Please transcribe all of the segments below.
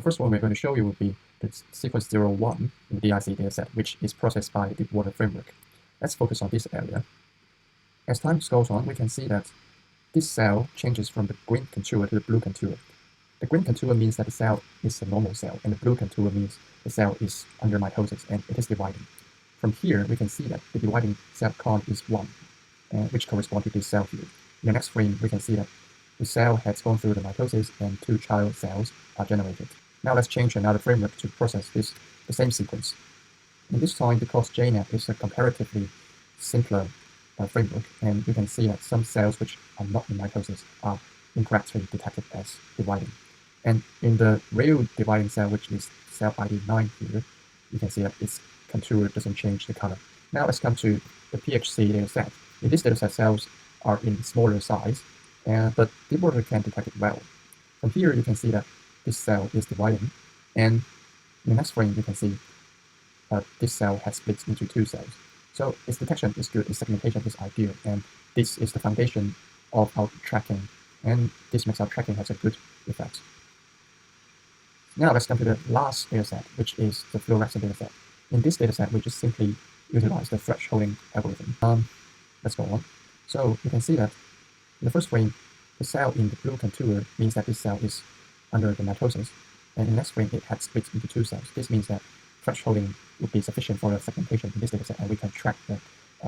The first one we're going to show you will be the sequence 01 in the DIC dataset, which is processed by the Deepwater framework. Let's focus on this area. As time goes on, we can see that this cell changes from the green contour to the blue contour. The green contour means that the cell is a normal cell, and the blue contour means the cell is under mitosis and it is dividing. From here, we can see that the dividing cell count is 1, which corresponds to this cell here. In the next frame, we can see that the cell has gone through the mitosis and 2 child cells are generated. Now let's change another framework to process the same sequence. In this time, because JNAP is a comparatively simpler framework, and you can see that some cells which are not in mitosis are incorrectly detected as dividing. And in the real dividing cell, which is cell ID 9 here, you can see that its contour doesn't change the color. Now let's come to the PHC dataset. In this dataset, cells are in smaller size, but Deepwater can detect it well. From here, you can see that this cell is dividing, and in the next frame, you can see this cell has split into 2 cells. So its detection is good, its segmentation is ideal, and this is the foundation of our tracking, and this makes our tracking has a good effect. Now let's come to the last dataset, which is the fluorescent dataset. In this dataset, we just simply utilize the thresholding algorithm. Let's go on. So you can see that in the first frame, the cell in the blue contour means that this cell is under the mitosis, and in the next frame, it had split into 2 cells. This means that thresholding would be sufficient for the segmentation in this dataset, and we can track the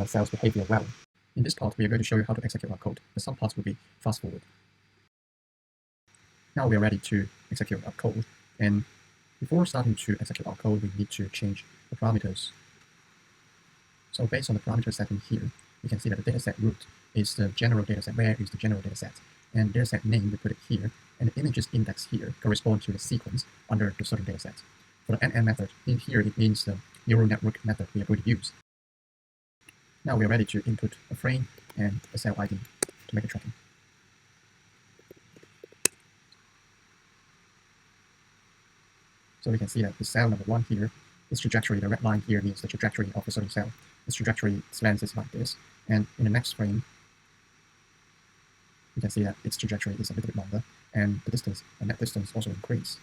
cell's behavior well. In this part, we are going to show you how to execute our code. The some parts will be fast forward. Now we are ready to execute our code, and before starting to execute our code, we need to change the parameters. So based on the parameter setting here, you can see that the dataset root is the general dataset. Where is the general dataset? And dataset name, we put it here, and the images index here correspond to the sequence under the certain dataset. For the NN method, in here it means the neural network method we are going to use. Now we are ready to input a frame and a cell ID to make a tracking. So we can see that the cell number 1 here, its trajectory, the red line here means the trajectory of the certain cell. Its trajectory length is like this, and in the next frame, you can see that its trajectory is a little bit longer, and the distance, the net distance also increase.